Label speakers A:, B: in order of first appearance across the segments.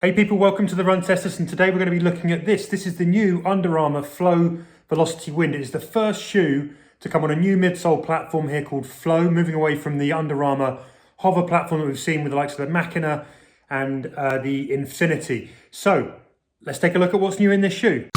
A: Hey people, welcome to the Run Testers, and today we're going to be looking at this. This is the new Under Armour Flow Velociti Wind. It is the first shoe to come on a new midsole platform here called Flow, moving away from the Under Armour HOVR platform that we've seen with the likes of the Machina and the Infinity. So let's take a look at what's new in this shoe.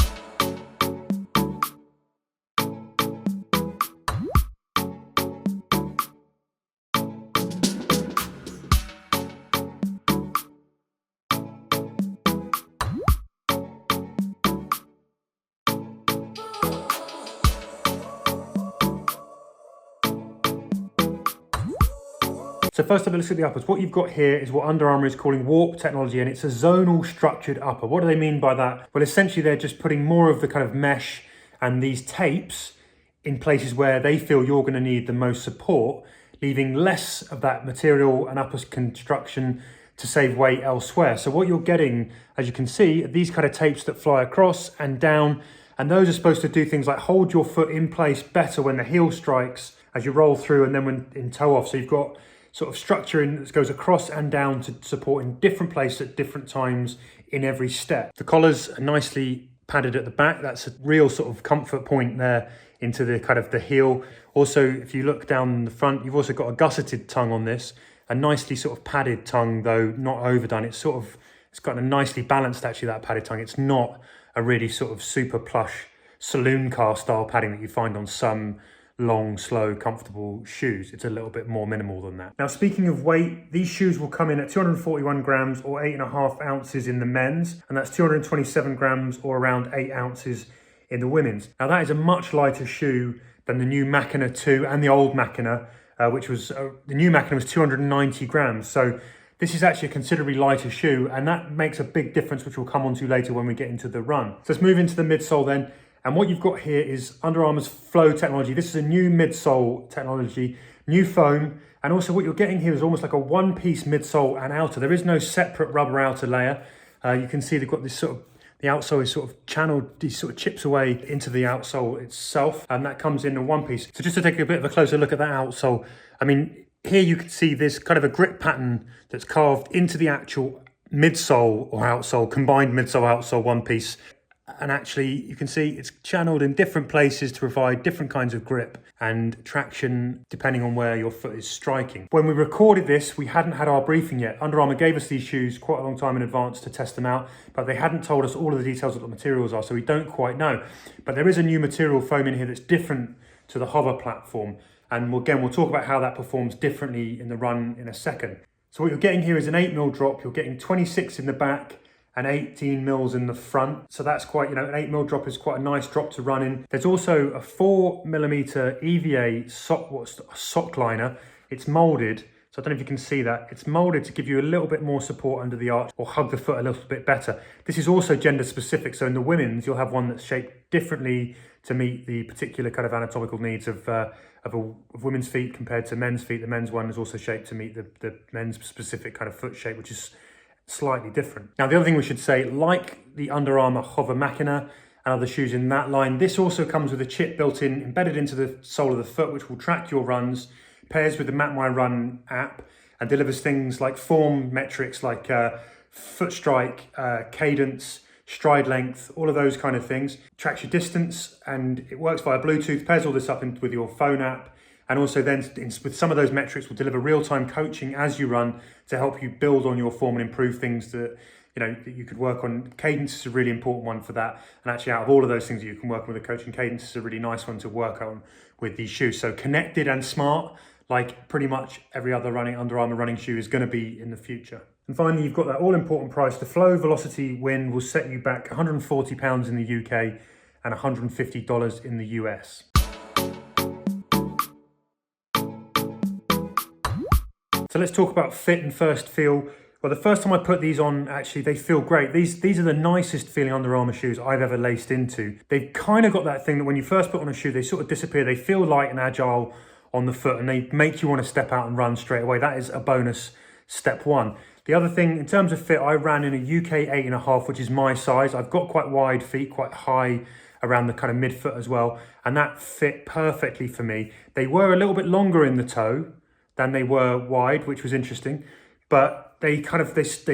A: So first up, let's look at the uppers. What you've got here is what Under Armour is calling warp technology, and it's a zonal structured upper. What do they mean by that? Well, essentially they're just putting more of the kind of mesh and these tapes in places where they feel you're going to need the most support, leaving less of that material and upper construction to save weight elsewhere. So what you're getting, as you can see, are these kind of tapes that fly across and down, and those are supposed to do things like hold your foot in place better when the heel strikes as you roll through and then when in toe off. So you've got sort of structure that goes across and down to support in different places at different times in every step. The collars are nicely padded at the back. That's a real sort of comfort point there into the kind of the heel. Also, if you look down the front, you've also got a gusseted tongue on this, a nicely sort of padded tongue, though not overdone. It's got a nicely balanced, actually, that padded tongue. It's not a really sort of super plush saloon car style padding that you find on some long, slow, comfortable shoes. It's a little bit more minimal than that. Now, speaking of weight, these shoes will come in at 241 grams or 8.5 ounces in the men's, and that's 227 grams or around 8 ounces in the women's. Now, that is a much lighter shoe than the new Machina 2 and the old Machina, which was, the new Machina was 290 grams. So this is actually a considerably lighter shoe, and that makes a big difference, which we'll come on to later when we get into the run. So let's move into the midsole then. And what you've got here is Under Armour's Flow technology. This is a new midsole technology, new foam. And also what you're getting here is almost like a one-piece midsole and outer. There is no separate rubber outer layer. You can see they've got this sort of, the outsole is sort of channeled, these sort of chips away into the outsole itself. And that comes in one piece. So just to take a bit of a closer look at that outsole, I mean, here you can see this kind of a grip pattern that's carved into the actual midsole or outsole, combined midsole-outsole one piece. And actually, you can see it's channeled in different places to provide different kinds of grip and traction depending on where your foot is striking. When we recorded this, we hadn't had our briefing yet. Under Armour gave us these shoes quite a long time in advance to test them out, but they hadn't told us all of the details of what the materials are, so we don't quite know. But there is a new material foam in here that's different to the HOVR platform. And again, we'll talk about how that performs differently in the run in a second. So what you're getting here is an 8mm drop. You're getting 26 in the back and 18 mils in the front. So that's quite, an 8mm drop is quite a nice drop to run in. There's also a 4mm EVA sock liner. It's molded, so I don't know if you can see that. It's molded to give you a little bit more support under the arch or hug the foot a little bit better. This is also gender specific. So in the women's, you'll have one that's shaped differently to meet the particular kind of anatomical needs of women's feet compared to men's feet. The men's one is also shaped to meet the men's specific kind of foot shape, which is slightly different. Now, the other thing we should say, like the Under Armour HOVR Machina and other shoes in that line, this also comes with a chip built in, embedded into the sole of the foot, which will track your runs, pairs with the MapMyRun app, and delivers things like form metrics like foot strike, cadence, stride length, all of those kind of things. Tracks your distance, and it works via Bluetooth, pairs all this up with your phone app. And also then with some of those metrics will deliver real-time coaching as you run to help you build on your form and improve things that that you could work on. Cadence is a really important one for that. And actually, out of all of those things that you can work on with a coach, and cadence is a really nice one to work on with these shoes. So connected and smart, like pretty much every other Under Armour running shoe is going to be in the future. And finally, you've got that all-important price. The Flow Velociti Wind will set you back £140 in the UK and $150 in the US. So let's talk about fit and first feel. Well, the first time I put these on, actually, they feel great. These are the nicest feeling Under Armour shoes I've ever laced into. They've kind of got that thing that when you first put on a shoe, they sort of disappear. They feel light and agile on the foot, and they make you want to step out and run straight away. That is a bonus step one. The other thing, in terms of fit, I ran in a UK 8.5, which is my size. I've got quite wide feet, quite high around the kind of midfoot as well, and that fit perfectly for me. They were a little bit longer in the toe than they were wide, which was interesting, but they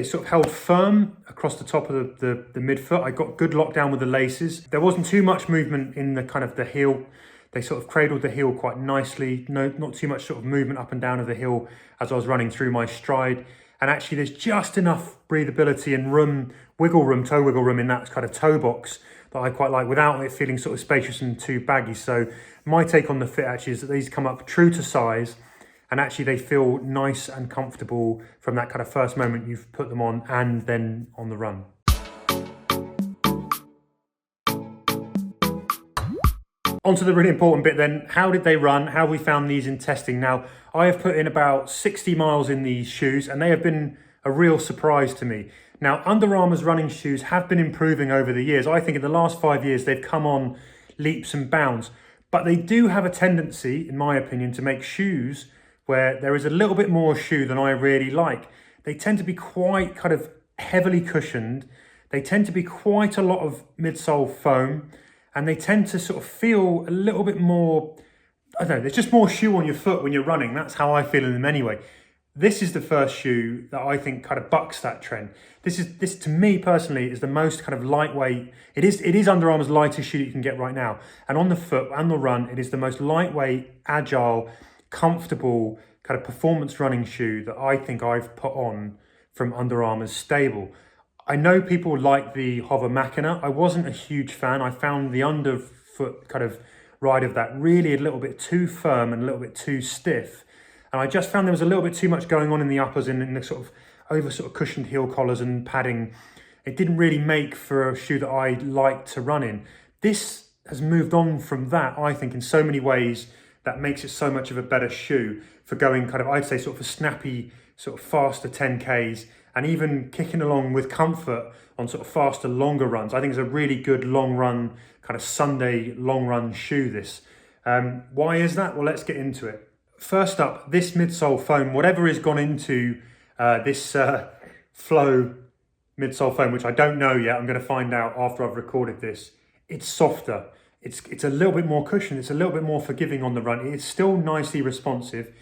A: sort of held firm across the top of the midfoot. I got good lockdown with the laces. There wasn't too much movement in the kind of the heel. They sort of cradled the heel quite nicely. No, not too much sort of movement up and down of the heel as I was running through my stride. And actually there's just enough breathability and room, toe wiggle room in that kind of toe box that I quite like without it feeling sort of spacious and too baggy. So my take on the fit actually is that these come up true to size, and actually they feel nice and comfortable from that kind of first moment you've put them on and then on the run. On to the really important bit then. How did they run? How have we found these in testing? Now, I have put in about 60 miles in these shoes and they have been a real surprise to me. Now, Under Armour's running shoes have been improving over the years. I think in the last 5 years, they've come on leaps and bounds, but they do have a tendency, in my opinion, to make shoes where there is a little bit more shoe than I really like. They tend to be quite kind of heavily cushioned. They tend to be quite a lot of midsole foam, and they tend to sort of feel a little bit more, I don't know, there's just more shoe on your foot when you're running. That's how I feel in them anyway. This is the first shoe that I think kind of bucks that trend. This to me personally is the most kind of lightweight. It is Under Armour's lightest shoe that you can get right now. And on the foot and the run, it is the most lightweight, agile, comfortable kind of performance running shoe that I think I've put on from Under Armour's stable. I know people like the HOVR Machina. I wasn't a huge fan. I found the underfoot kind of ride of that really a little bit too firm and a little bit too stiff. And I just found there was a little bit too much going on in the uppers and in the sort of cushioned heel collars and padding. It didn't really make for a shoe that I like to run in. This has moved on from that, I think, in so many ways that makes it so much of a better shoe for going kind of, I'd say, sort of a snappy, sort of faster 10Ks and even kicking along with comfort on sort of faster, longer runs. I think it's a really good long run, kind of Sunday long run shoe, this. Why is that? Well, let's get into it. First up, this midsole foam, whatever has gone into this Flow midsole foam, which I don't know yet, I'm going to find out after I've recorded this. It's softer. It's a little bit more cushioned. It's a little bit more forgiving on the run. It's still nicely responsive.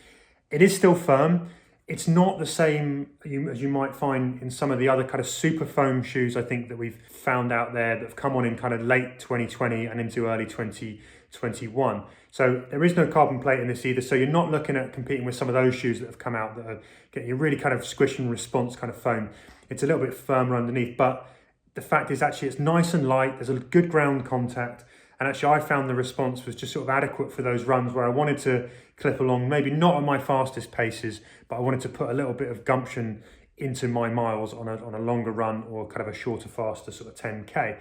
A: It is still firm. It's not the same as you might find in some of the other kind of super foam shoes, I think, that we've found out there that have come on in kind of late 2020 and into early 2021. So there is no carbon plate in this either. So you're not looking at competing with some of those shoes that have come out that are getting a really kind of squish and response kind of foam. It's a little bit firmer underneath, but the fact is actually it's nice and light. There's a good ground contact. And actually I found the response was just sort of adequate for those runs where I wanted to clip along, maybe not at my fastest paces, but I wanted to put a little bit of gumption into my miles on a longer run or kind of a shorter, faster sort of 10K.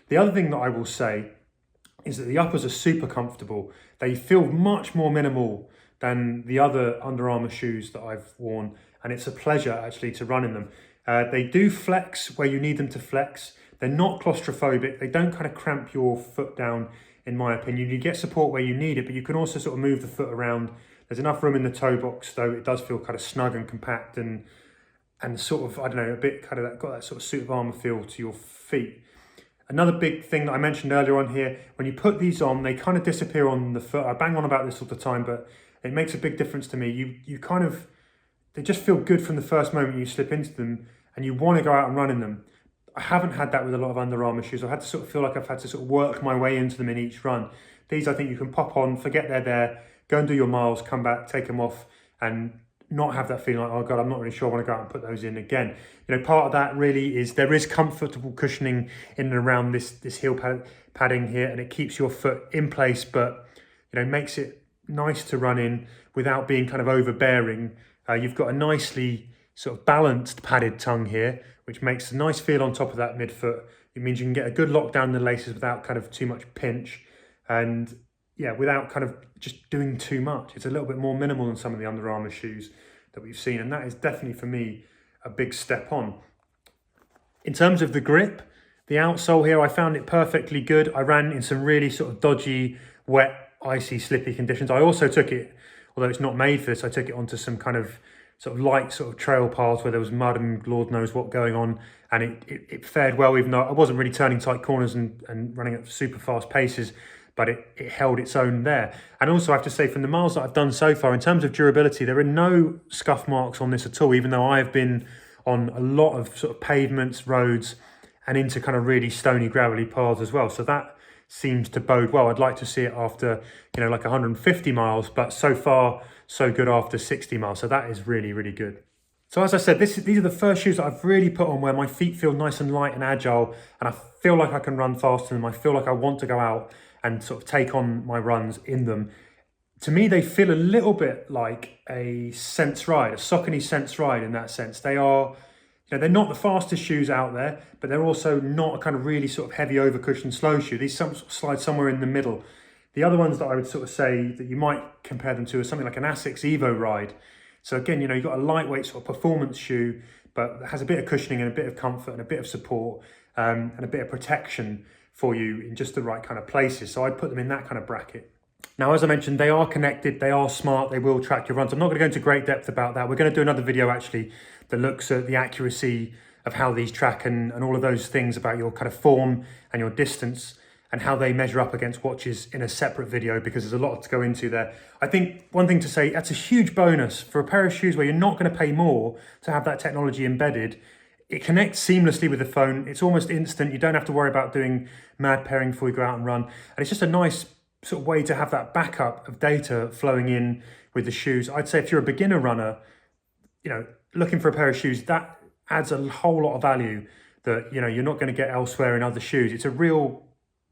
A: The other thing that I will say is that the uppers are super comfortable. They feel much more minimal than the other Under Armour shoes that I've worn, and it's a pleasure actually to run in them. They do flex where you need them to flex. They're not claustrophobic. They don't kind of cramp your foot down, in my opinion. You get support where you need it, but you can also sort of move the foot around. There's enough room in the toe box, though it does feel kind of snug and compact and sort of, I don't know, a bit kind of got that sort of suit of armour feel to your feet. Another big thing that I mentioned earlier on here, when you put these on, they kind of disappear on the foot. I bang on about this all the time, but it makes a big difference to me. You kind of, they just feel good from the first moment you slip into them and you want to go out and run in them. I haven't had that with a lot of Under Armour shoes. I've had to sort of feel like I've had to sort of work my way into them in each run. These, I think you can pop on, forget they're there, go and do your miles, come back, take them off, and not have that feeling like, oh God, I'm not really sure I want to go out and put those in again. You know, part of that really is there is comfortable cushioning in and around this heel padding here, and it keeps your foot in place, but, you know, makes it nice to run in without being kind of overbearing. You've got a nicely sort of balanced padded tongue here, which makes a nice feel on top of that midfoot. It means you can get a good lockdown in the laces without kind of too much pinch, and yeah, without kind of just doing too much. It's a little bit more minimal than some of the Under Armour shoes that we've seen, and that is definitely for me a big step on. In terms of the grip, the outsole here, I found it perfectly good. I ran in some really sort of dodgy, wet, icy, slippy conditions. I also took it, although it's not made for this, I took it onto some kind of sort of light sort of trail paths where there was mud and Lord knows what going on, and it fared well, even though I wasn't really turning tight corners and running at super fast paces, but it held its own there. And also I have to say, from the miles that I've done so far, in terms of durability, there are no scuff marks on this at all, even though I have been on a lot of sort of pavements, roads, and into kind of really stony, gravelly paths as well. So that seems to bode well. I'd like to see it after, like 150 miles, but so far, so good after 60 miles. So that is really, really good. So as I said, these are the first shoes that I've really put on where my feet feel nice and light and agile, and I feel like I can run faster in them. I feel like I want to go out and sort of take on my runs in them. To me, they feel a little bit like a Sense ride, a Saucony Sense ride in that sense. They are, they're not the fastest shoes out there, but they're also not a kind of really sort of heavy overcushioned slow shoe. These slide somewhere in the middle. The other ones that I would sort of say that you might compare them to is something like an Asics Evo Ride. So again, you've got a lightweight sort of performance shoe, but it has a bit of cushioning and a bit of comfort and a bit of support and a bit of protection for you in just the right kind of places. So I'd put them in that kind of bracket. Now, as I mentioned, they are connected, they are smart, they will track your runs. I'm not going to go into great depth about that. We're going to do another video actually that looks at the accuracy of how these track and all of those things about your kind of form and your distance and how they measure up against watches in a separate video, because there's a lot to go into there. I think one thing to say, that's a huge bonus for a pair of shoes where you're not going to pay more to have that technology embedded. It connects seamlessly with the phone. It's almost instant. You don't have to worry about doing mad pairing before you go out and run. And it's just a nice sort of way to have that backup of data flowing in with the shoes. I'd say if you're a beginner runner, looking for a pair of shoes, that adds a whole lot of value that, you're not going to get elsewhere in other shoes. It's a real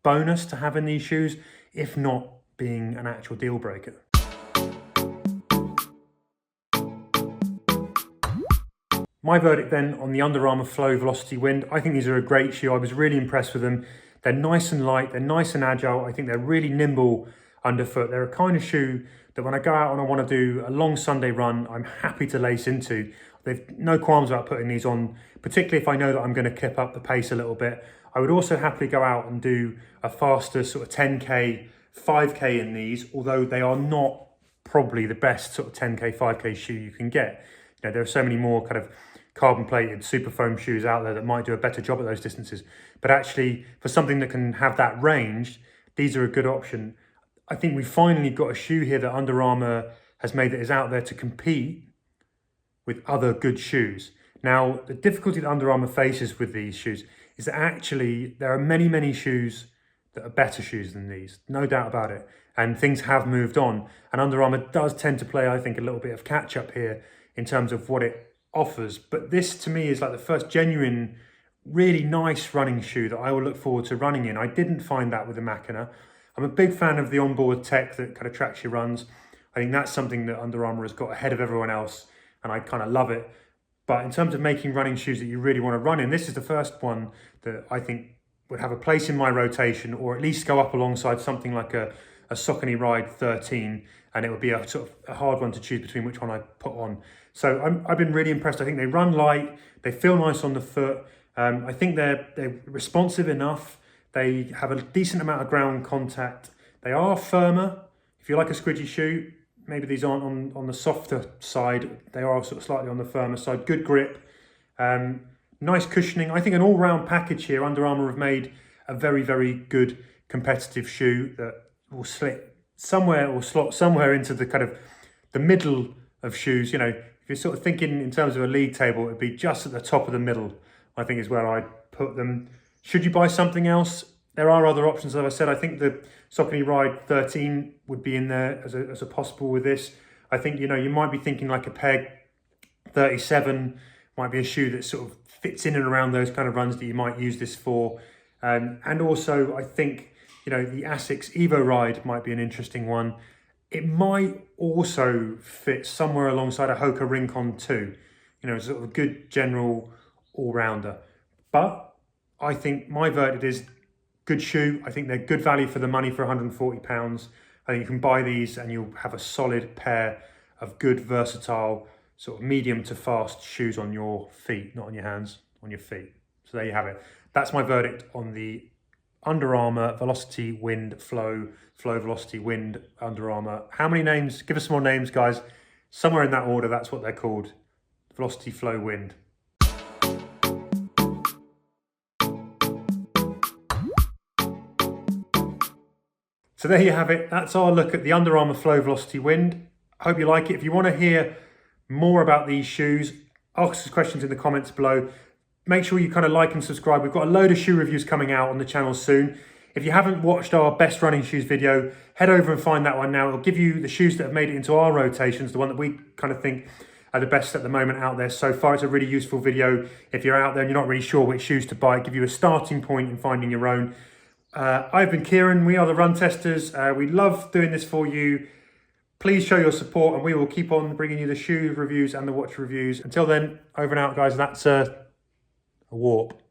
A: bonus to having these shoes, if not being an actual deal breaker. My verdict then on the Under Armour Flow Velociti Wind, I think these are a great shoe. I was really impressed with them. They're nice and light, they're nice and agile. I think they're really nimble underfoot. They're a kind of shoe that when I go out and I want to do a long Sunday run, I'm happy to lace into. They've no qualms about putting these on, particularly if I know that I'm going to kip up the pace a little bit. I would also happily go out and do a faster sort of 10K, 5K in these, although they are not probably the best sort of 10K, 5K shoe you can get. There are so many more kind of carbon plated super foam shoes out there that might do a better job at those distances. But actually, for something that can have that range, these are a good option. I think we finally got a shoe here that Under Armour has made that is out there to compete with other good shoes. Now, the difficulty that Under Armour faces with these shoes is that actually there are many, many shoes that are better shoes than these, no doubt about it. And things have moved on. And Under Armour does tend to play, I think, a little bit of catch up here in terms of what it offers. But this to me is like the first genuine, really nice running shoe that I will look forward to running in. I didn't find that with the Machina. I'm a big fan of the onboard tech that kind of tracks your runs. I think that's something that Under Armour has got ahead of everyone else, and I kind of love it. But in terms of making running shoes that you really want to run in, this is the first one that I think would have a place in my rotation, or at least go up alongside something like a Saucony Ride 13, and it would be a sort of a hard one to choose between which one I put on. So I've been really impressed. I think they run light, they feel nice on the foot. I think they're responsive enough. They have a decent amount of ground contact. They are firmer. If you like a squidgy shoe, maybe these aren't on the softer side. They are sort of slightly on the firmer side. Good grip, nice cushioning. I think an all-round package here. Under Armour have made a very, very good competitive shoe that will slip somewhere or slot somewhere into the kind of the middle of shoes. If you're sort of thinking in terms of a league table, it'd be just at the top of the middle, I think is where I'd put them. Should you buy something else? There are other options. As I said, I think the Saucony Ride 13 would be in there as a possible with this. I think, you might be thinking like a Peg 37 might be a shoe that sort of fits in and around those kind of runs that you might use this for. And also, I think, the Asics Evo Ride might be an interesting one. It might also fit somewhere alongside a HOVR Rincon 2, sort of a good general all-rounder. But I think my verdict is good shoe. I think they're good value for the money for £140. I think you can buy these and you'll have a solid pair of good, versatile, sort of medium to fast shoes on your feet, not on your hands, on your feet. So there you have it. That's my verdict on the Under Armour Velociti Wind Flow Velociti Wind Under Armour. How many names? Give us some more names, guys. Somewhere in that order, that's what they're called. Velociti Flow Wind. So there you have it. That's our look at the Under Armour Flow Velociti Wind. I hope you like it. If you want to hear more about these shoes, ask us questions in the comments below. Make sure you kind of like and subscribe. We've got a load of shoe reviews coming out on the channel soon. If you haven't watched our best running shoes video, head over and find that one now. It'll give you the shoes that have made it into our rotations, the one that we kind of think are the best at the moment out there so far. It's a really useful video if you're out there and you're not really sure which shoes to buy. Give you a starting point in finding your own. I've been Kieran. We are the Run Testers. We love doing this for you. Please show your support and we will keep on bringing you the shoe reviews and the watch reviews. Until then, over and out, guys. That's a warp.